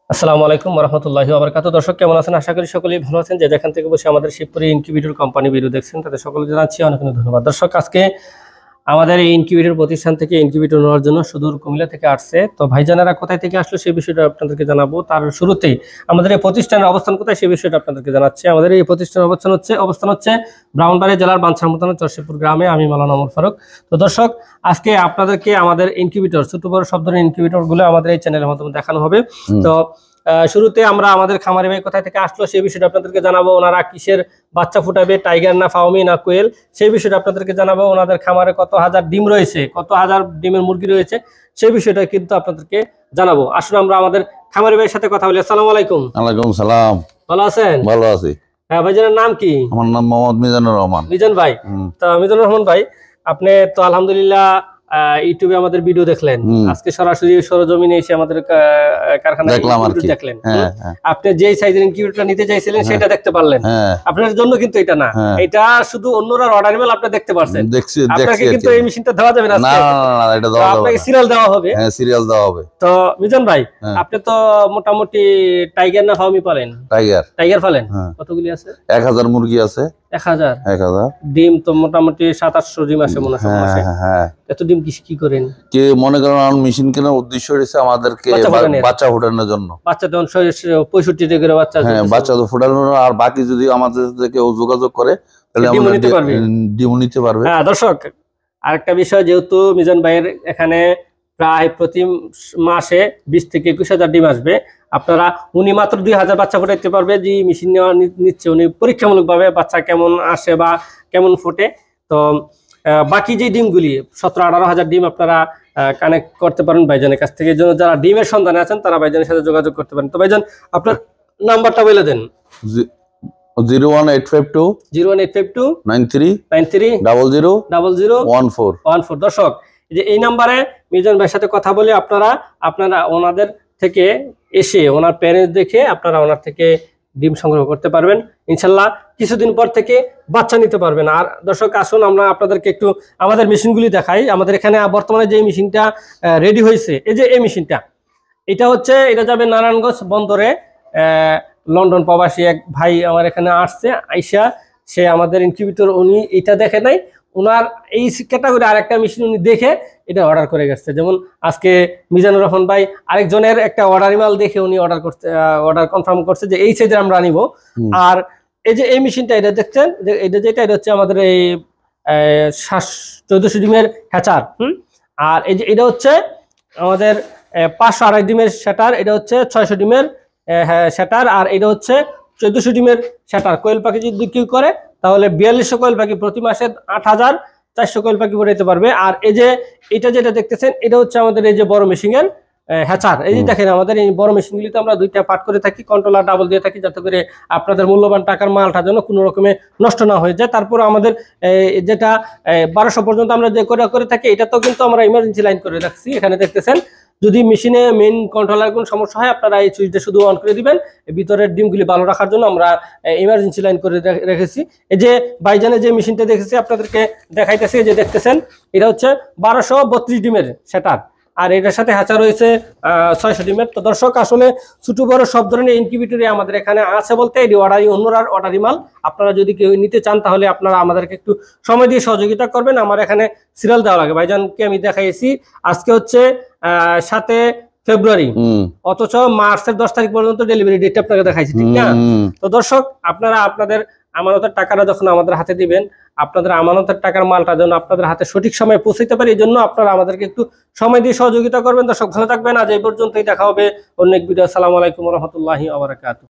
আসসালামু আলাইকুম ওয়া রাহমাতুল্লাহি ওয়া বারাকাতুহু। দর্শক কেমন আছেন? আশা করি সকলেই ভালো আছেন। যে যেখান থেকে বসে আমাদের শিবপুরি ইনকিউবেটর কোম্পানি ভিডিও দেখছেন তাদের সকলকে জানাচ্ছি অনেক অনেক ধন্যবাদ। দর্শক আজকে আমাদের এই ইনকিউবেটর প্রতিষ্ঠান থেকে ইনকিউবেটর নেওয়ার জন্য সুদূর কুমিল্লা থেকে আসছে। তো ভাইজানেরা কোথায় থেকে আসলো সেই বিষয়টা আপনাদেরকে জানাবো। তার শুরুতেই আমাদের এই প্রতিষ্ঠানের অবস্থান কোথায় সেই বিষয়টা আপনাদেরকে জানাচ্ছি। আমাদের এই প্রতিষ্ঠানের অবস্থান হচ্ছে ব্রাহ্মণবাড়িয়া জেলার বাঞ্ছারাম থানার চরশিবপুর গ্রামে। আমি মাওলানা ওমর ফারুক। তো দর্শক আজকে আপনাদেরকে আমাদের ইনকিউবেটর ছোট বড় সব ধরনের ইনকিউবেটরগুলো আমাদের এই চ্যানেলের মাধ্যমে দেখানো হবে। তো শুরুতে আমরা আমাদের খামারি ভাই কোথায় থেকে আসলো সেই বিষয়টা আপনাদেরকে জানাবো। ওনারা কিসের বাচ্চা ফুটাবে, টাইগার না ফাউমি না কোয়েল, সেই বিষয়টা আপনাদেরকে জানাবো। ওনাদের খামারে কত হাজার ডিম রয়েছে, কত হাজার ডিমের মুরগি রয়েছে সেই বিষয়টা কিন্তু আপনাদেরকে জানাবো। আসলে আমরা আমাদের খামারি ভাইয়ের সাথে কথা বলি। আসসালামু আলাইকুম। ওয়ালাইকুম সালাম। ভালো আছেন? ভালো আছি। হ্যাঁ, ভাইজানের নাম কি? আমার নাম মোহাম্মদ মিজানুর রহমান। মিজান ভাই। তো মিজানুর রহমান ভাই, আপনি তো আলহামদুলিল্লাহ ইউটিউবে আমাদের ভিডিও দেখলেন, আজকে সরাসরি সরজমিনে এসে আমাদের কারখানায় দেখলেন। আপনি যে সাইজের ইনকিউবেটরটা নিতে চাইছিলেন সেটা দেখতে পারলেন। আপনার জন্য কিন্তু এটা না, এটা শুধু অন্যরা অর্ডার মেল আপনি দেখতে পারছেন। আপনাকে কিন্তু এই মেশিনটা দেওয়া যাবে না, এটা দেওয়া যাবে, আপনাকে সিরিয়াল দেওয়া হবে। হ্যাঁ, সিরিয়াল দেওয়া হবে। তো মিজান ভাই, আপনি তো মোটামুটি টাইগার না ফার্মি পালেন? টাইগার পালেন। কতগুলি আছে? 1000 মুরগি আছে। 1000 ডিম তো মোটামুটি 700-800 ডিম আসে মনে হয়। এত ডিম কি করেন? কি মনে করেন, মেশিন কেনার উদ্দেশ্য হয়েছে আমাদেরকে বাচ্চা ফোটানোর জন্য। বাচ্চা তখন 65 টা করে বাচ্চা, বাচ্চা তো ফোটানোর, আর বাকি যদি আমাদের থেকে যোগাযোগ করে তাহলে আমরা ডিম নিতে পারবে। হ্যাঁ দর্শক, আরেকটা বিষয়, যেহেতু মিজান ভাইয়ের এখানে প্রায় প্রতি মাসে 20 থেকে 21,000 ডিম আসবে, আপনারা উনি মাত্র 2000 বাচ্চা ফোটাইতে পারবে। যে মেশিন নেওয়া নিচ্ছে উনি পরীক্ষামূলকভাবে বাচ্চা কেমন আসে বা কেমন ফোটে। তো বাকি যে ডিমগুলি 17-18 হাজার ডিম আপনারা কানেক্ট করতে পারেন ভাইজানের কাছ থেকে। জন্য যারা ডিমের সন্ধানে আছেন তারা ভাইজানের সাথে যোগাযোগ করতে পারেন। তো ভাইজান আপনার নাম্বারটা বলে দেন। 01852 93 000014। দর্শক, এই নাম্বারে মিজান ভাইয়ের সাথে কথা বলে আপনারা ওনাদের থেকে এসে ওনার প্যারেন্টস দেখে আপনারা ওনার থেকে ডিম সংগ্রহ করতে পারবেন। ইনশাল্লাহ কিছুদিন পর থেকে বাচ্চা নিতে পারবেন। আর দর্শক আসুন আমরা আপনাদেরকে একটু আমাদের মেশিনগুলি দেখাই। আমাদের এখানে বর্তমানে যে মেশিনটা রেডি হয়েছে, এই যে এই মেশিনটা, এটা যাবে নারায়ণগঞ্জ বন্দরে। লন্ডন প্রবাসী এক ভাই আমার এখানে আসছে, আইসা সে আমাদের ইনকিউবেটর উনি এটা দেখে নাই, ওনার এই ক্যাটাগরি আরেকটা মেশিন উনি দেখে এটা অর্ডার করে গেছে। যেমন আজকে মিজানুর রহমান ভাই আরেকজনের একটা অর্ডার ইমেল দেখে উনি অর্ডার কনফার্ম করছে যে এই সাইজের আমরা নিব। আর এই যে এই মেশিনটা এটা দেখছেন, এটা হচ্ছে আমাদের এই 1400 ডিমের হ্যাচার। আর এই যে এটা হচ্ছে আমাদের 528 ডিমের শ্যাটার, এটা হচ্ছে 600 ডিমের শ্যাটার, আর এটা হচ্ছে 1400 ডিমের শ্যাটার। কোয়েল পাখি যদি কি করে তাহলে 4200 কোয়েল পাখি প্রতি মাসে 8400 কোয়েল পাখি ফোটাইতে পারবে। আর এই যে এটা যেটা দেখতেছেন এটা হচ্ছে আমাদের এই যে বড় মেশিনের হ্যাচার। এই যে দেখেন আমাদের এই বড় মেশিনগুলিতে আমরা 2টা পার্ট করে থাকি, কন্ট্রোলার ডাবল দিয়ে থাকি, যাতে করে আপনাদের মূল্যবান টাকার মালটা যেন কোনো রকমে নষ্ট না হয়ে যায়। তারপর আমাদের যেটা 1200 পর্যন্ত আমরা যে করে থাকি, এটাতেও কিন্তু আমরা ইমার্জেন্সি লাইন করে রাখছি। এখানে দেখতেছেন, যদি মেশিনে মেইন কন্ট্রোলার কোনো সমস্যা হয় আপনারা এই সুইচটা শুধু অন করে দিবেন। ভিতরের ডিমগুলি ভালো রাখার জন্য আমরা ইমার্জেন্সি লাইন করে রেখেছি। এই যে বাইজানে যে মেশিনটা দেখেছি আপনাদেরকে দেখাইতেছি, যে দেখতেছেন এটা হচ্ছে 1232 ডিমের সেটার, আর এটার সাথে হ্যাচার রয়েছে 600 ডিমের। তো দর্শক আসলে ছোট বড় সব ধরনের ইনকিউবেটরে আমাদের এখানে আছে বলতে এটি অর্ডারি মাল। আপনারা যদি কেউ নিতে চান তাহলে আপনারা আমাদেরকে একটু সময় দিয়ে সহযোগিতা করবেন। আমার এখানে সিরিয়াল দেওয়া লাগে। ভাইজানকে আমি দেখাইছি, আজকে হচ্ছে 7 ফেব্রুয়ারি, অথচ মার্চের 10 তারিখ পর্যন্ত ডেলিভারি ডেট আপনাকে দেখাইছি, ঠিক না? তো দর্শক, আপনারা আপনাদের আমানতের টাকাটা যখন আমাদের হাতে দিবেন, আপনাদের আমানতের টাকার মালটা যেন আপনাদের হাতে সঠিক সময়ে পৌঁছাতে পারে, এই জন্য আপনারা আমাদেরকে একটু সময় দিয়ে সহযোগিতা করবেন। দর্শক ভালো থাকবেন, আজ এই পর্যন্তই, দেখা হবে অন্য এক ভিডিও। আসসালামু আলাইকুম ওয়া রাহমাতুল্লাহি ওয়া বারাকাতুহু।